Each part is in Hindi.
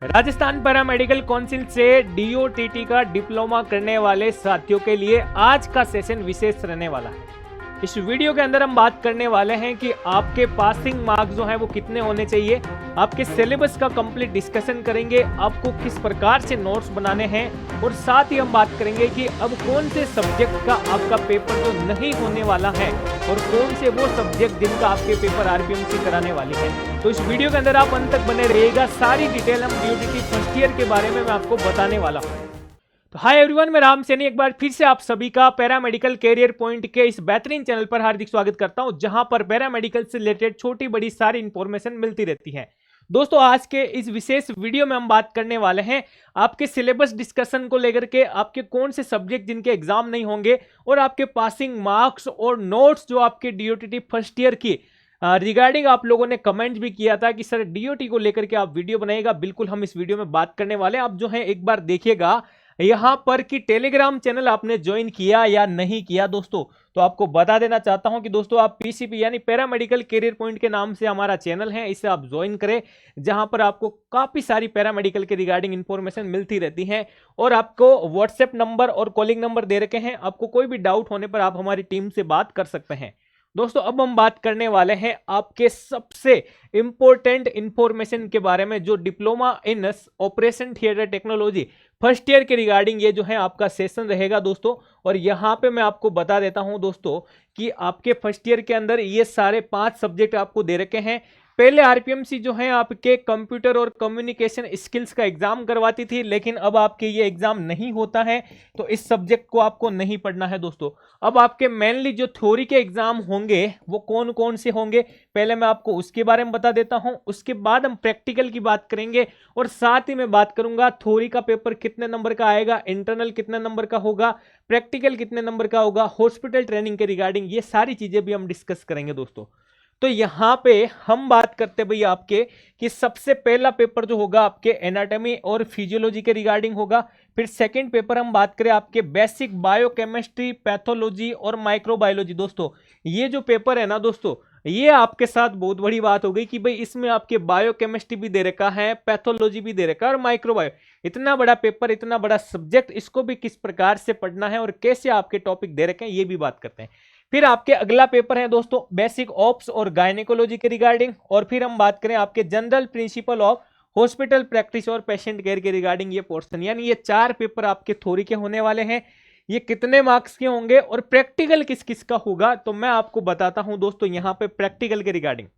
राजस्थान पैरामेडिकल काउंसिल से डीओटीटी का डिप्लोमा करने वाले साथियों के लिए आज का सेशन विशेष रहने वाला है। इस वीडियो के अंदर हम बात करने वाले हैं कि आपके पासिंग मार्क्स जो है वो कितने होने चाहिए, आपके सिलेबस का कंप्लीट डिस्कशन करेंगे, आपको किस प्रकार से नोट्स बनाने हैं और साथ ही हम बात करेंगे कि अब कौन से सब्जेक्ट का आपका पेपर जो नहीं होने वाला है और कौन से वो सब्जेक्ट जिनका आपके पेपर आरपीएमसी कराने वाली है। तो इस वीडियो के अंदर आप अंत तक बने रहिएगा, सारी डिटेल हम डीओटीटी फर्स्ट ईयर के बारे में मैं आपको बताने वाला हूँ। तो हाय एवरीवन, मैं राम सैनी एक बार फिर से आप सभी का पैरामेडिकल कैरियर पॉइंट के इस बेहतरीन चैनल पर हार्दिक स्वागत करता हूं, जहां पर पैरामेडिकल से रिलेटेड छोटी बड़ी सारी इंफॉर्मेशन मिलती रहती है। दोस्तों, आज के इस विशेष वीडियो में हम बात करने वाले हैं आपके सिलेबस डिस्कशन को लेकर के, आपके कौन से सब्जेक्ट जिनके एग्जाम नहीं होंगे और आपके पासिंग मार्क्स और नोट्स जो आपके डीओटीटी फर्स्ट ईयर की रिगार्डिंग आप लोगों ने कमेंट भी किया था कि सर डीओटी को लेकर के आप वीडियो बनाइएगा। बिल्कुल हम इस वीडियो में बात करने वाले हैं। आप जो है एक बार देखिएगा यहां पर कि टेलीग्राम चैनल आपने ज्वाइन किया या नहीं किया दोस्तों, तो आपको बता देना चाहता हूं कि दोस्तों आप पीसीपी यानी पैरामेडिकल कैरियर पॉइंट के नाम से हमारा चैनल है, इसे आप ज्वाइन करें, जहां पर आपको काफी सारी पैरामेडिकल के रिगार्डिंग इंफॉर्मेशन मिलती रहती है और आपको व्हाट्सएप नंबर और कॉलिंग नंबर दे रखे हैं। आपको कोई भी डाउट होने पर आप हमारी टीम से बात कर सकते हैं। दोस्तों, अब हम बात करने वाले हैं आपके सबसे इंपॉर्टेंट इंफॉर्मेशन के बारे में, जो diploma in operation theatre technology first year के रिगार्डिंग ये जो है आपका सेशन रहेगा दोस्तों। और यहाँ पे मैं आपको बता देता हूं दोस्तों कि आपके फर्स्ट ईयर के अंदर ये सारे 5 सब्जेक्ट आपको दे रखे हैं। पहले आरपीएमसी जो है आपके कंप्यूटर और कम्युनिकेशन स्किल्स का एग्जाम करवाती थी, लेकिन अब आपके ये एग्जाम नहीं होता है, तो इस सब्जेक्ट को आपको नहीं पढ़ना है दोस्तों। अब आपके मेनली जो थ्योरी के एग्जाम होंगे वो कौन कौन से होंगे, पहले मैं आपको उसके बारे में बता देता हूं। उसके बाद हम प्रैक्टिकल की बात करेंगे और साथ ही मैं बात करूंगा थ्योरी का पेपर कितने नंबर का आएगा, इंटरनल कितने नंबर का होगा, प्रैक्टिकल कितने नंबर का होगा, हॉस्पिटल ट्रेनिंग के रिगार्डिंग ये सारी चीजें भी हम डिस्कस करेंगे दोस्तों। तो यहां पे हम बात करते भैया आपके कि सबसे पहला पेपर जो होगा आपके एनाटॉमी और फिजियोलॉजी के रिगार्डिंग होगा। फिर सेकंड पेपर हम बात करें आपके बेसिक बायोकेमिस्ट्री, पैथोलॉजी और माइक्रोबायोलॉजी। दोस्तों, ये जो पेपर है ना दोस्तों, ये आपके साथ बहुत बड़ी बात हो गई कि भाई इसमें आपके बायोकेमिस्ट्री भी दे रखा है, पैथोलॉजी भी दे रखा है और माइक्रोबायो। इतना बड़ा पेपर, इतना बड़ा सब्जेक्ट, इसको भी किस प्रकार से पढ़ना है और कैसे आपके टॉपिक दे रखे हैं ये भी बात करते हैं। फिर आपके अगला पेपर है दोस्तों बेसिक ऑप्स और गायनेकोलॉजी के रिगार्डिंग, और फिर हम बात करें आपके general principle of hospital practice और पेशेंट केयर के रिगार्डिंग ये पोर्शन। यानी ये 4 पेपर आपके थ्योरी के होने वाले हैं। ये कितने मार्क्स के होंगे और प्रैक्टिकल किस किस का होगा, तो मैं आपको बताता हूं दोस्तों यहां पे प्रैक्टिकल के रिगार्डिंग।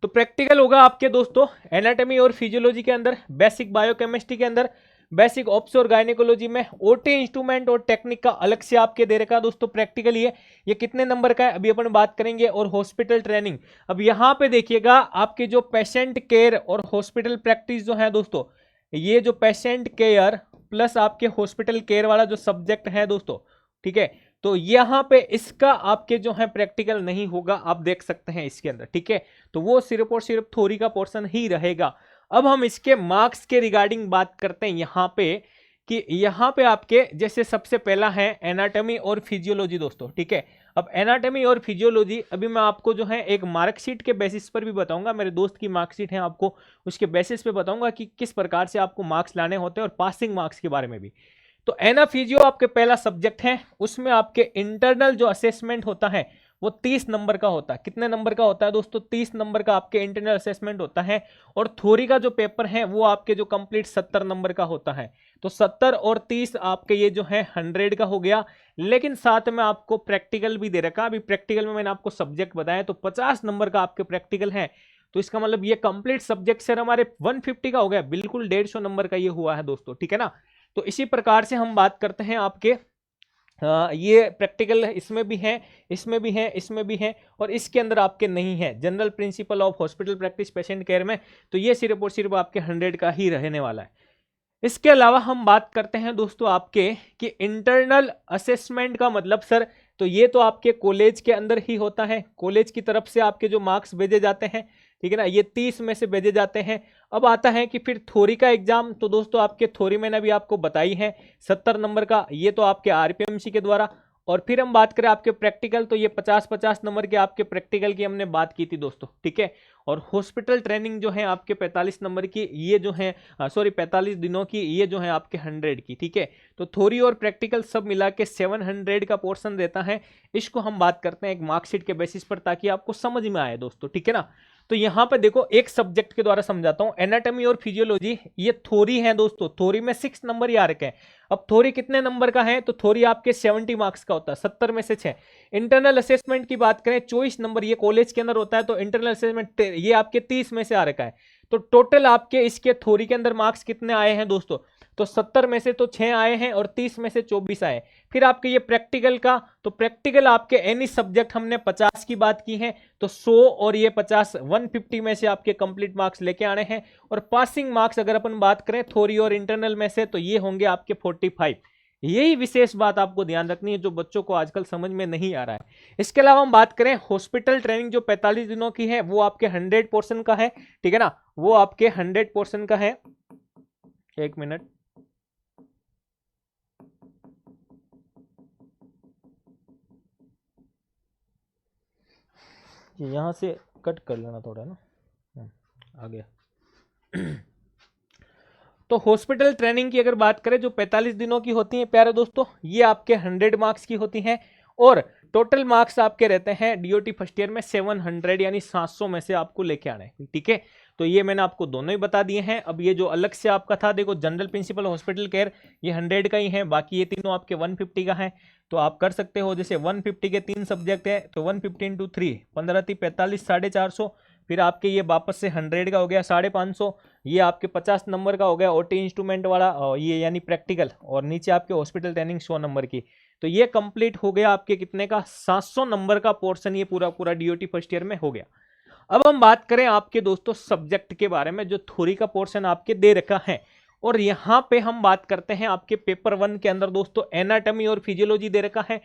तो प्रैक्टिकल होगा आपके दोस्तों एनाटॉमी और फिजियोलॉजी के अंदर, बेसिक बायोकेमिस्ट्री के अंदर, बेसिक ऑप्स और गायनेकोलॉजी में ओटी इंस्ट्रूमेंट और टेक्निक का अलग से आपके दे रखा दोस्तों प्रैक्टिकल। ये कितने नंबर का है अभी अपन बात करेंगे। और हॉस्पिटल ट्रेनिंग, अब यहाँ पे देखिएगा आपके जो पेशेंट केयर और हॉस्पिटल प्रैक्टिस जो है दोस्तों, ये जो पेशेंट केयर प्लस आपके हॉस्पिटल केयर वाला जो सब्जेक्ट है दोस्तों, ठीक है, तो यहाँ पे इसका आपके जो है प्रैक्टिकल नहीं होगा, आप देख सकते हैं इसके अंदर, ठीक है, तो वो सिर्फ और सिर्फ थ्योरी का पोर्शन ही रहेगा। अब हम इसके मार्क्स के रिगार्डिंग बात करते हैं यहाँ पे कि यहाँ पे आपके जैसे सबसे पहला है एनाटॉमी और फिजियोलॉजी दोस्तों, ठीक है। अब एनाटॉमी और फिजियोलॉजी अभी मैं आपको जो है एक मार्कशीट के बेसिस पर भी बताऊंगा, मेरे दोस्त की मार्कशीट है, आपको उसके बेसिस पे बताऊंगा कि किस प्रकार से आपको मार्क्स लाने होते हैं और पासिंग मार्क्स के बारे में भी। तो एना फिजियो आपके पहला सब्जेक्ट है, उसमें आपके इंटरनल जो असेसमेंट होता है वो 30 नंबर का होता है। कितने नंबर का होता है दोस्तों? 30 नंबर का आपके इंटरनल असेसमेंट होता है। और थ्योरी का जो पेपर है वो आपके जो कंप्लीट 70 नंबर का होता है। तो 70 और 30 आपके ये जो है 100 का हो गया, लेकिन साथ में आपको प्रैक्टिकल भी दे रखा। अभी प्रैक्टिकल में मैंने आपको सब्जेक्ट बताया, तो 50 नंबर का आपके प्रैक्टिकल है। तो इसका मतलब ये कंप्लीट सब्जेक्ट सर हमारे 150 का हो गया, बिल्कुल 150 नंबर का ये हुआ है दोस्तों, ठीक है ना। तो इसी प्रकार से हम बात करते हैं आपके ये प्रैक्टिकल इसमें भी है, इसमें भी है, इसमें भी है, और इसके अंदर आपके नहीं है general principle of hospital practice patient care में, तो ये सिर्फ और सिर्फ आपके 100 का ही रहने वाला है। इसके अलावा हम बात करते हैं दोस्तों आपके कि इंटरनल असेसमेंट का मतलब सर, तो ये तो आपके कॉलेज के अंदर ही होता है, कॉलेज की तरफ से आपके जो मार्क्स भेजे जाते हैं, ठीक है ना, ये 30 में से भेजे जाते हैं। अब आता है कि फिर थ्योरी का एग्जाम, तो दोस्तों आपके थ्योरी मैंने अभी आपको बताई है 70 नंबर का, ये तो आपके आरपीएमसी के द्वारा। और फिर हम बात करें आपके प्रैक्टिकल, तो ये 50-50 नंबर के आपके प्रैक्टिकल की हमने बात की थी दोस्तों, ठीक है। और हॉस्पिटल ट्रेनिंग जो है आपके 45 नंबर की, ये जो है 45 दिनों की, ये जो है आपके 100 की, ठीक है। तो थ्योरी और प्रैक्टिकल सब मिला के 700 का पोर्शन देता है। इसको हम बात करते हैं एक मार्कशीट के बेसिस पर, ताकि आपको समझ में आए दोस्तों, ठीक है ना। तो यहां पे देखो एक सब्जेक्ट के द्वारा समझाता हूं, एनाटॉमी और फिजियोलॉजी, ये थ्योरी है दोस्तों। थ्योरी में 6 नंबर ही आ रखे हैं। अब थ्योरी कितने नंबर का है, तो थ्योरी आपके 70 मार्क्स का होता है, 70 में से 6। इंटरनल असेसमेंट की बात करें 24 नंबर, ये कॉलेज के अंदर होता है, तो इंटरनल असेसमेंट ये आपके 30 में से आ रखा है। तो टोटल आपके इसके थ्योरी के अंदर मार्क्स कितने आए हैं दोस्तों, तो 70 में से तो 6 आए हैं और 30 में से 24 आए। फिर आपके ये प्रैक्टिकल का, तो प्रैक्टिकल आपके एनी सब्जेक्ट हमने 50 की बात की है, तो 100 और ये 50, 150 में से आपके कंप्लीट मार्क्स लेके आने हैं। और पासिंग मार्क्स अगर अपन बात करें थ्योरी और इंटरनल में से, तो ये होंगे आपके 45। यही विशेष बात आपको ध्यान रखनी है, जो बच्चों को आजकल समझ में नहीं आ रहा है। इसके अलावा हम बात करें हॉस्पिटल ट्रेनिंग जो 45 दिनों की है, वो आपके 100 पोर्शन का है, ठीक है ना, वो आपके 100 पोर्शन का है। एक मिनट, यहां से कट कर लेना थोड़ा ना, आ गया। तो हॉस्पिटल ट्रेनिंग की अगर बात करें जो 45 दिनों की होती है प्यारे दोस्तों, ये आपके 100 मार्क्स की होती हैं। और टोटल मार्क्स आपके रहते हैं डीओटी फर्स्ट ईयर में 700, यानी 700 में से आपको लेके आना है, ठीक है। तो ये मैंने आपको दोनों ही बता दिए हैं। अब ये जो अलग से आपका था, देखो जनरल प्रिंसिपल हॉस्पिटल केयर, ये 100 का ही है, बाकी ये तीनों आपके 150 का है। तो आप कर सकते हो, जैसे 150 के 3 सब्जेक्ट है, तो 150 इंटू 3, 15 × 45, 450। फिर आपके ये वापस से 100 का हो गया 550, ये आपके 50 नंबर का हो गया ओटी इंस्ट्रूमेंट वाला, ये यानी प्रैक्टिकल, और नीचे आपके हॉस्पिटल ट्रेनिंग 100 नंबर की। तो ये कंप्लीट हो गया आपके कितने का, 700 नंबर का पोर्शन ये पूरा पूरा डीओटी फर्स्ट ईयर में हो गया। अब हम बात करें आपके दोस्तों सब्जेक्ट के बारे में, जो थ्योरी का पोर्शन आपके दे रखा है। और यहां पे हम बात करते हैं आपके पेपर 1 के अंदर दोस्तों, एनाटॉमी और फिजियोलॉजी दे रखा है।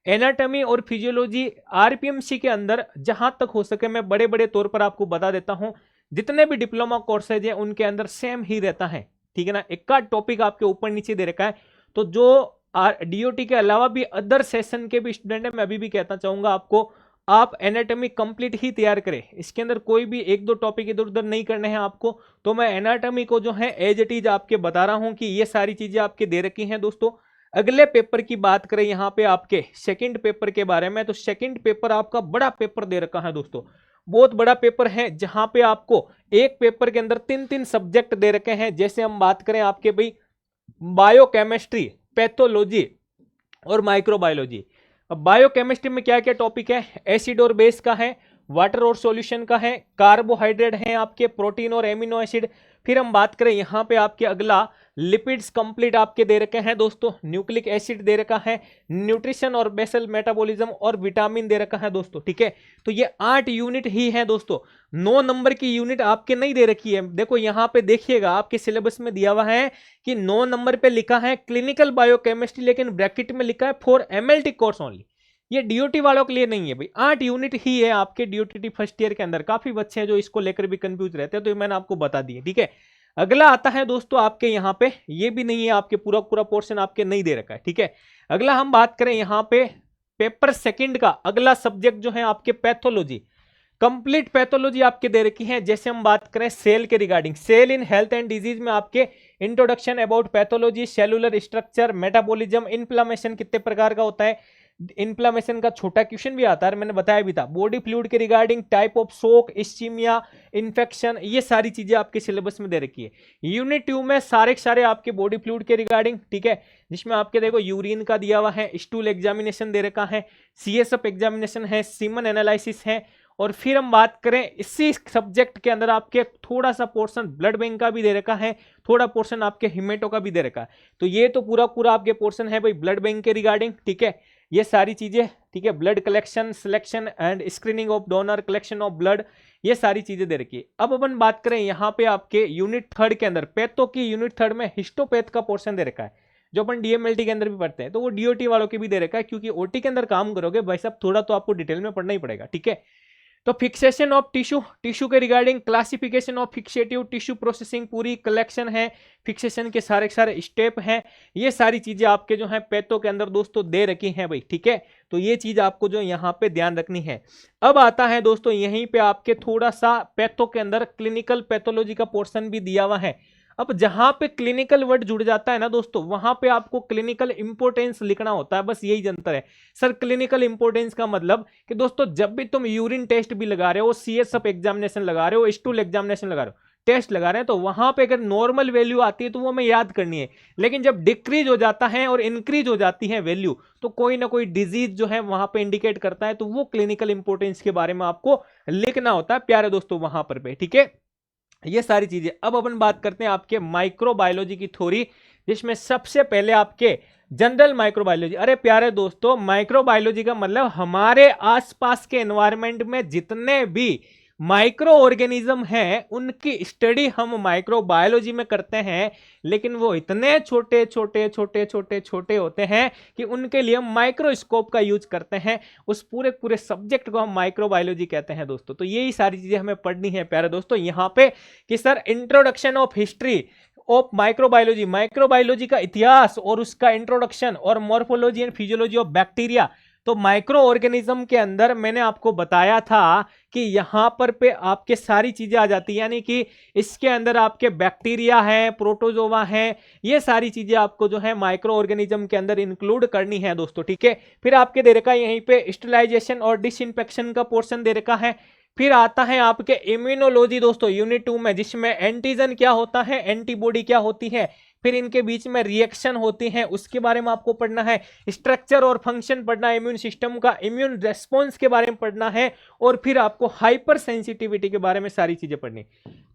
एनाटॉमी और फिजियोलॉजी आरपीएमसी के अंदर जहां तक हो सके मैं बड़े बड़े तौर पर आपको बता देता हूं, जितने भी डिप्लोमा कोर्सेज हैं उनके अंदर सेम ही रहता है, ठीक है ना। एक का टॉपिक आपके ऊपर नीचे दे रखा है। तो जो डीओटी के अलावा भी अदर सेशन के भी स्टूडेंट है, मैं अभी भी कहना चाहूंगा आपको, आप एनाटॉमी कंप्लीट ही तैयार करें। इसके अंदर कोई भी 1-2 टॉपिक इधर उधर नहीं करने हैं आपको। तो मैं एनाटॉमी को जो है एज इट इज आपके बता रहा हूं कि ये सारी चीजें आपके दे रखी हैं दोस्तों। अगले पेपर की बात करें यहां पे आपके सेकंड पेपर के बारे में, तो सेकंड पेपर आपका बड़ा पेपर दे रखा है दोस्तों, बहुत बड़ा पेपर है, जहां पे आपको एक पेपर के अंदर 3-3 सब्जेक्ट दे रखे हैं। जैसे हम बात करें आपके भाई बायोकेमिस्ट्री, पैथोलॉजी और माइक्रोबायोलॉजी। अब बायोकेमिस्ट्री में क्या क्या टॉपिक है, एसिड और बेस का है, वाटर और सॉल्यूशन का है, कार्बोहाइड्रेट है आपके, प्रोटीन और एमिनो एसिड। फिर हम बात करें यहाँ पे आपके अगला लिपिड्स कंप्लीट आपके दे रखे हैं दोस्तों, न्यूक्लिक एसिड दे रखा है, न्यूट्रिशन और बेसल मेटाबॉलिज्म और विटामिन दे रखा है दोस्तों, ठीक है। तो ये 8 यूनिट ही है दोस्तों, 9 नंबर की यूनिट आपके नहीं दे रखी है। देखो यहाँ पे देखिएगा आपके सिलेबस में दिया हुआ है कि 9 नंबर पे लिखा है क्लिनिकल बायोकेमिस्ट्री, लेकिन ब्रैकेट में लिखा है फॉर एमएलटी कोर्स ओनली। ये डीओटी वालों के लिए नहीं है भाई, 8 यूनिट ही है आपके डीओटी फर्स्ट ईयर के अंदर। काफी बच्चे हैं जो इसको लेकर भी कंफ्यूज रहते हैं, तो ये मैंने आपको बता दिया, ठीक है। अगला आता है दोस्तों आपके यहाँ पे, ये भी नहीं है आपके, पूरा पूरा पोर्शन आपके नहीं दे रखा है, ठीक है। अगला हम बात करें यहाँ पे पेपर सेकंड का अगला सब्जेक्ट जो है आपके पैथोलॉजी, कंप्लीट पैथोलॉजी आपके दे रखी है। जैसे हम बात करें सेल के regarding, cell in health and disease में आपके introduction about pathology, cellular structure, metabolism, inflammation कितने प्रकार का होता है, इन्फ्लामेशन का छोटा क्वेश्चन भी आता है, मैंने बताया भी था, बॉडी फ्लूइड के रिगार्डिंग, टाइप ऑफ शोक, इस्चीमिया, इन्फेक्शन, ये सारी चीजें आपके सिलेबस में दे रखी है। यूनिट 2 में सारे आपके बॉडी फ्लूइड के रिगार्डिंग, ठीक है, जिसमें आपके देखो यूरिन का दिया हुआ है, स्टूल एग्जामिनेशन दे रखा है, सीएसएफ एग्जामिनेशन है, सीमन एनालिसिस है। और फिर हम बात करें इसी सब्जेक्ट के अंदर आपके थोड़ा सा पोर्शन ब्लड बैंक का भी दे रखा है, थोड़ा पोर्शन आपके हिमेटो का भी दे रखा है। तो ये तो पूरा पूरा आपके पोर्शन है भाई ब्लड बैंक के रिगार्डिंग, ठीक है, ये सारी चीजें, ठीक है, blood collection, selection and screening of donor, collection of blood, ये सारी चीजें दे रखी है। अब अपन बात करें यहाँ पे आपके यूनिट 3 के अंदर, पैथो की यूनिट 3 में हिस्टोपैथ का पोर्शन दे रखा है, जो अपन डीएमएलटी के अंदर भी पढ़ते हैं, तो वो डीओटी वालों के भी दे रखा है, क्योंकि ओटी के अंदर काम करोगे भाई साहब थोड़ा तो आपको डिटेल में पढ़ना ही पड़ेगा, ठीक है। तो फिक्सेशन ऑफ टिश्यू, टिश्यू के regarding classification of fixative tissue processing, पूरी कलेक्शन है, फिक्सेशन के सारे सारे स्टेप हैं, ये सारी चीजें आपके जो है पैथो के अंदर दोस्तों दे रखी हैं भाई, ठीक है। तो ये चीज आपको जो यहाँ पे ध्यान रखनी है। अब आता है दोस्तों यहीं पे आपके थोड़ा सा पैथो के अंदर क्लिनिकल पैथोलॉजी का पोर्शन भी दिया हुआ है। अब जहां पे क्लिनिकल वर्ड जुड़ जाता है ना दोस्तों, वहां पे आपको क्लिनिकल इंपोर्टेंस लिखना होता है, बस यही अंतर है। सर क्लिनिकल इंपोर्टेंस का मतलब कि दोस्तों जब भी तुम यूरिन टेस्ट भी लगा रहे हो, सीएसएफ एग्जामिनेशन लगा रहे हो, स्टूल एग्जामिनेशन लगा रहे हो, टेस्ट लगा रहे हैं, तो वहां पे अगर नॉर्मल वैल्यू आती है तो वो हमें याद करनी है। लेकिन जब डिक्रीज हो जाता है और इंक्रीज हो जाती है वैल्यू, तो कोई ना कोई डिजीज जो है वहां पे इंडिकेट करता है, तो वो क्लिनिकल इंपोर्टेंस के बारे में आपको लिखना होता है प्यारे दोस्तों वहां पर पे, ठीक है। ये सारी चीजें। अब अपन बात करते हैं आपके माइक्रोबायोलॉजी की थ्योरी, जिसमें सबसे पहले आपके जनरल माइक्रोबायोलॉजी। अरे प्यारे दोस्तों, माइक्रोबायोलॉजी का मतलब हमारे आसपास के एनवायरनमेंट में जितने भी माइक्रो ऑर्गेनिज्म हैं उनकी स्टडी हम माइक्रोबायोलॉजी में करते हैं, लेकिन वो इतने छोटे छोटे छोटे छोटे छोटे होते हैं कि उनके लिए हम माइक्रोस्कोप का यूज करते हैं। उस पूरे पूरे सब्जेक्ट को हम माइक्रोबायोलॉजी कहते हैं दोस्तों। तो यही सारी चीजें हमें पढ़नी है प्यारे दोस्तों यहाँ पे कि sir introduction of history of microbiology, microbiology का इतिहास और उसका इंट्रोडक्शन, और morphology and physiology of bacteria. तो माइक्रो ऑर्गेनिज्म के अंदर मैंने आपको बताया था कि यहां पर पे आपके सारी चीजें आ जाती है, यानी कि इसके अंदर आपके बैक्टीरिया है, प्रोटोजोवा है, ये सारी चीजें आपको जो है माइक्रो ऑर्गेनिज्म के अंदर इंक्लूड करनी है दोस्तों, ठीक है। फिर आपके दे रखा है यहीं पे स्टेरिलाइजेशन और डिसइंफेक्शन का पोर्शन दे रखा है। फिर आता है आपके इम्यूनोलॉजी दोस्तों यूनिट 2 में, जिसमें एंटीजन क्या होता है, एंटीबॉडी क्या होती है, फिर इनके बीच में रिएक्शन होती है उसके बारे में आपको पढ़ना है, स्ट्रक्चर और फंक्शन पढ़ना है, इम्यून सिस्टम का इम्यून रेस्पॉन्स के बारे में पढ़ना है, और फिर आपको हाइपर सेंसिटिविटी के बारे में सारी चीजें पढ़नी।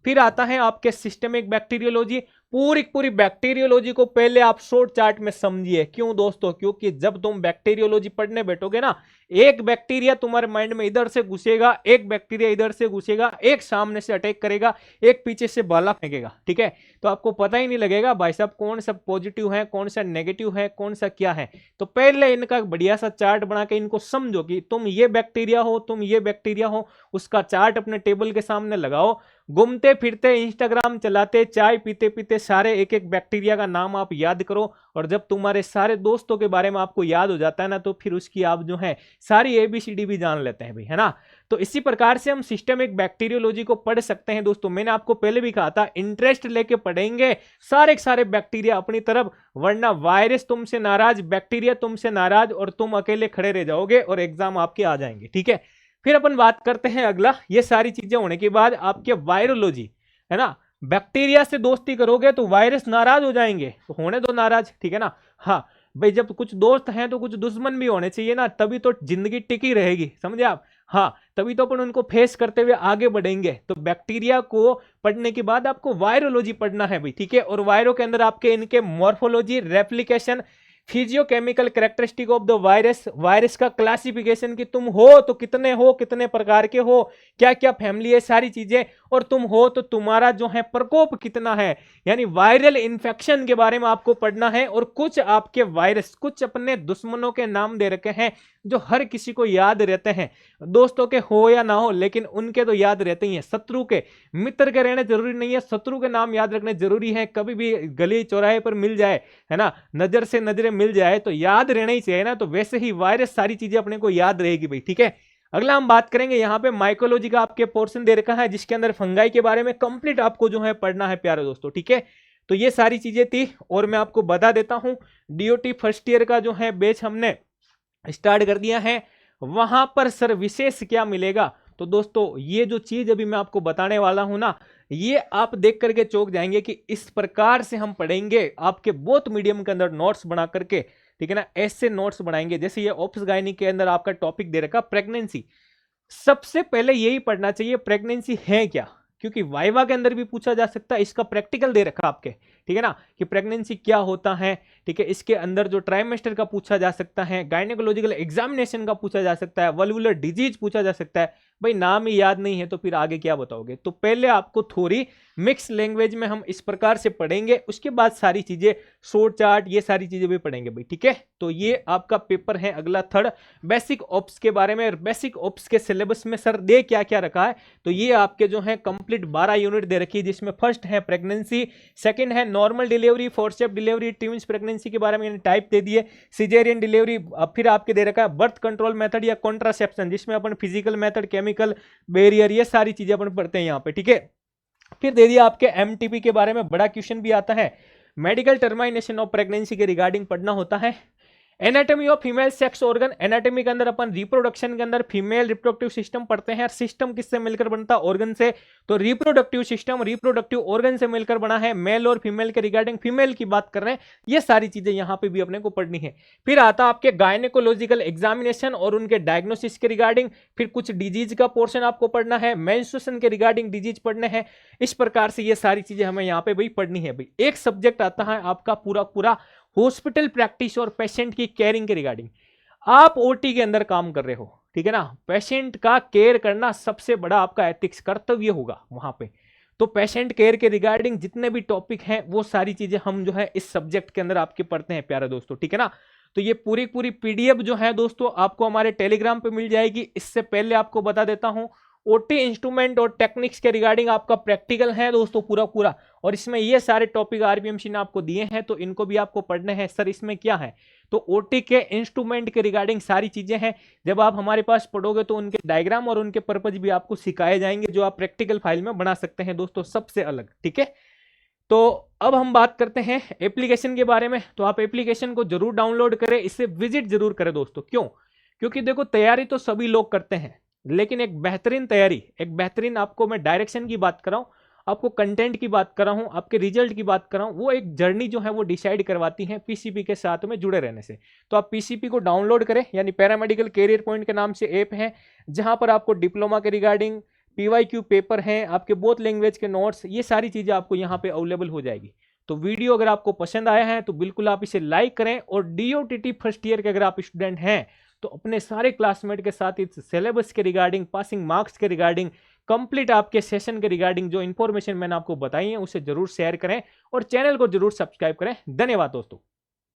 फिर आता है आपके सिस्टेमिक बैक्टीरियोलॉजी। पूरी बैक्टीरियोलॉजी को पहले आप शॉर्ट चार्ट में समझिए। क्यों दोस्तों? क्योंकि जब तुम बैक्टीरियोलॉजी पढ़ने बैठोगे ना, एक बैक्टीरिया तुम्हारे माइंड में इधर से घुसेगा, एक बैक्टीरिया इधर से घुसेगा, एक सामने से अटैक करेगा, एक पीछे से भाला फेंकेगा, ठीक है। तो आपको पता ही नहीं लगेगा भाई साहब कौन सा पॉजिटिव है, कौन सा नेगेटिव है, कौन सा क्या है। तो पहले इनका बढ़िया सा चार्ट बना के इनको समझो कि तुम ये बैक्टीरिया हो, तुम ये बैक्टीरिया हो, उसका चार्ट अपने टेबल के सामने लगाओ। घूमते फिरते, इंस्टाग्राम चलाते, चाय पीते पीते सारे एक एक बैक्टीरिया का नाम आप याद करो, और जब तुम्हारे सारे दोस्तों के बारे में आपको याद हो जाता है ना, तो फिर उसकी आप जो है सारी एबीसीडी भी जान लेते हैं भाई, है ना। तो इसी प्रकार से हम सिस्टेमिक बैक्टीरियोलॉजी को पढ़ सकते हैं दोस्तों। मैंने आपको पहले भी कहा था इंटरेस्ट लेके पढ़ेंगे सारे बैक्टीरिया अपनी तरफ, वरना वायरस तुमसे नाराज, बैक्टीरिया तुमसे नाराज, और तुम अकेले खड़े रह जाओगे और एग्जाम आपके आ जाएंगे, ठीक है। फिर अपन बात करते हैं अगला। ये सारी चीजें होने के बाद आपके वायरोलॉजी, है ना। बैक्टीरिया से दोस्ती करोगे तो वायरस नाराज हो जाएंगे, तो होने दो नाराज, ठीक है ना। हाँ भाई, जब कुछ दोस्त हैं तो कुछ दुश्मन भी होने चाहिए ना, तभी तो जिंदगी टिकी रहेगी, समझे आप। हाँ, तभी तो अपन उनको फेस करते हुए आगे बढ़ेंगे। तो बैक्टीरिया को पढ़ने के बाद आपको वायरोलॉजी पढ़ना है भाई, ठीक है। और वायरो के अंदर आपके इनके morphology, replication, physicochemical characteristic of the virus, virus का क्लासिफिकेशन कि तुम हो तो कितने प्रकार के हो, क्या क्या फैमिली है, सारी चीजें, और तुम हो तो तुम्हारा जो है प्रकोप कितना है, यानी वायरल इन्फेक्शन के बारे में आपको पढ़ना है। और कुछ आपके वायरस, कुछ अपने दुश्मनों के नाम दे रखे हैं जो हर किसी को याद रहते हैं, दोस्तों के हो या ना हो, लेकिन उनके तो याद रहते ही हैं। शत्रु के, मित्र के रहने जरूरी नहीं है, शत्रु के नाम याद रखने जरूरी है। कभी भी गली चौराहे पर मिल जाए, है ना, नजर से नजरें मिल जाए तो याद रहना ही चाहिए ना। तो वैसे ही वायरस सारी चीजें अपने को याद रहेगी भाई, ठीक है। अगला हम बात करेंगे यहाँ पे माइकोलॉजी का आपके पोर्शन दे रखा है, जिसके अंदर फंगाई के बारे में कंप्लीट आपको जो है पढ़ना है प्यारे दोस्तों, ठीक है। तो ये सारी चीजें थी, और मैं आपको बता देता हूं डीओटी फर्स्ट ईयर का जो है बैच हमने स्टार्ट कर दिया है। वहां पर सर विशेष क्या मिलेगा, तो दोस्तों ये जो चीज अभी मैं आपको बताने वाला हूं ना, ये आप देख करके चौंक जाएंगे कि इस प्रकार से हम पढ़ेंगे आपके बोथ मीडियम के अंदर नोट्स बना करके, ठीक है ना। ऐसे नोट्स बनाएंगे जैसे ये ऑप्स गायनी के अंदर आपका टॉपिक दे रखा प्रेगनेंसी। सबसे पहले यही पढ़ना चाहिए प्रेगनेंसी है क्या, क्योंकि वाइवा के अंदर भी पूछा जा सकता है। इसका प्रैक्टिकल दे रखा आपके, ठीक है ना, कि प्रेगनेंसी क्या होता है, ठीक है। इसके अंदर जो ट्राइमेस्टर का पूछा जा सकता है, गायनेकोलॉजिकल एग्जामिनेशन का पूछा जा सकता है, वल्वुलर डिजीज पूछा जा सकता है। भाई नाम ही याद नहीं है तो फिर आगे क्या बताओगे। तो पहले आपको थोड़ी मिक्स लैंग्वेज में हम इस प्रकार से पढ़ेंगे, उसके बाद सारी चीजें शॉर्ट चार्ट ये सारी चीजें भी पढ़ेंगे भाई, ठीक है। तो ये आपका पेपर है अगला थर्ड, बेसिक ऑप्स के बारे में। बेसिक ऑप्स के सिलेबस में सर दे क्या क्या रखा है, तो ये आपके जो है कंप्लीट 12 यूनिट दे रखी है, जिसमें फर्स्ट है प्रेगनेंसी, सेकंड है normal delivery, forceps delivery, twins pregnancy के बारे में टाइप दे दिए, सिजेरियन डिलीवरी, फिर आपके दे रखा है बर्थ कंट्रोल मेथड या कॉन्ट्रासेप्शन, जिसमें अपन फिजिकल मेथड, केमिकल बैरियर, ये सारी चीजें अपन पढ़ते हैं यहाँ पे, ठीक है। फिर दे दिया आपके एमटीपी के बारे में, बड़ा क्वेश्चन भी आता है। मेडिकल टर्मिनेशन ऑफ प्रेगनेंसी के रिगार्डिंग पढ़ना होता है। Anatomy of female sex organ, anatomy के अंदर अपन रिप्रोडक्शन के अंदर फीमेल रिप्रोडक्टिव सिस्टम पढ़ते हैं। सिस्टम किससे मिलकर बनता है, ऑर्गन से, तो रिप्रोडक्टिव सिस्टम रिप्रोडक्टिव ऑर्गन से मिलकर बना है। मेल और फीमेल के रिगार्डिंग फीमेल की बात कर रहे हैं, ये सारी चीजें यहाँ पे भी अपने को पढ़नी है। फिर आता आपके गायनेकोलॉजिकल एग्जामिनेशन और उनके डायग्नोसिस के रिगार्डिंग, फिर कुछ डिजीज का पोर्शन आपको पढ़ना है, मेंस्ट्रुएशन के रिगार्डिंग डिजीज पढ़ने हैं। इस प्रकार से ये सारी चीजें हमें यहाँ पे भाई पढ़नी है भाई। एक सब्जेक्ट आता है आपका पूरा पूरा हॉस्पिटल प्रैक्टिस और पेशेंट की केयरिंग के रिगार्डिंग। आप ओटी के अंदर काम कर रहे हो, ठीक है ना, पेशेंट का केयर करना सबसे बड़ा आपका एथिक्स कर्तव्य होगा वहां पे। तो पेशेंट केयर के रिगार्डिंग जितने भी टॉपिक हैं वो सारी चीजें हम जो है इस सब्जेक्ट के अंदर आपके पढ़ते हैं प्यारे दोस्तों, ठीक है ना। तो ये पूरी पूरी पीडीएफ जो है दोस्तों आपको हमारे टेलीग्राम पे मिल जाएगी। इससे पहले आपको बता देता हूं, ओटी इंस्ट्रूमेंट और टेक्निक्स के रिगार्डिंग आपका प्रैक्टिकल है दोस्तों पूरा पूरा, और इसमें ये सारे टॉपिक आरबीएमसी ने आपको दिए हैं, तो इनको भी आपको पढ़ने हैं। सर इसमें क्या है, तो ओटी के इंस्ट्रूमेंट के रिगार्डिंग सारी चीजें हैं। जब आप हमारे पास पढ़ोगे तो उनके डायग्राम और उनके पर्पज भी आपको सिखाए जाएंगे, जो आप प्रैक्टिकल फाइल में बना सकते हैं दोस्तों, सबसे अलग, ठीक है। तो अब हम बात करते हैं एप्लीकेशन के बारे में। तो आप एप्लीकेशन को जरूर डाउनलोड करें, इसे विजिट जरूर करें दोस्तों। क्यों, क्योंकि देखो तैयारी तो सभी लोग करते हैं, लेकिन एक बेहतरीन तैयारी, एक बेहतरीन आपको मैं डायरेक्शन की बात कर रहा हूं, आपको कंटेंट की बात कर रहा हूं, आपके रिजल्ट की बात कर रहा हूं, वो एक जर्नी जो है वो डिसाइड करवाती है पीसीपी के साथ में जुड़े रहने से। तो आप पीसीपी को डाउनलोड करें, यानी पैरामेडिकल कैरियर पॉइंट के नाम से ऐप है, जहां पर आपको डिप्लोमा के रिगार्डिंग पीवाईक्यू पेपर हैं, आपके बोथ लैंग्वेज के नोट्स, ये सारी चीजें आपको यहाँ पे अवेलेबल हो जाएगी। तो वीडियो अगर आपको पसंद आया है तो बिल्कुल आप इसे लाइक करें, और डीओटीटी फर्स्ट ईयर के अगर आप स्टूडेंट हैं तो अपने सारे क्लासमेट के साथ इस सिलेबस के रिगार्डिंग, पासिंग मार्क्स के रिगार्डिंग, कंप्लीट आपके सेशन के रिगार्डिंग जो इन्फॉर्मेशन मैंने आपको बताई है उसे जरूर शेयर करें, और चैनल को जरूर सब्सक्राइब करें। धन्यवाद दोस्तों।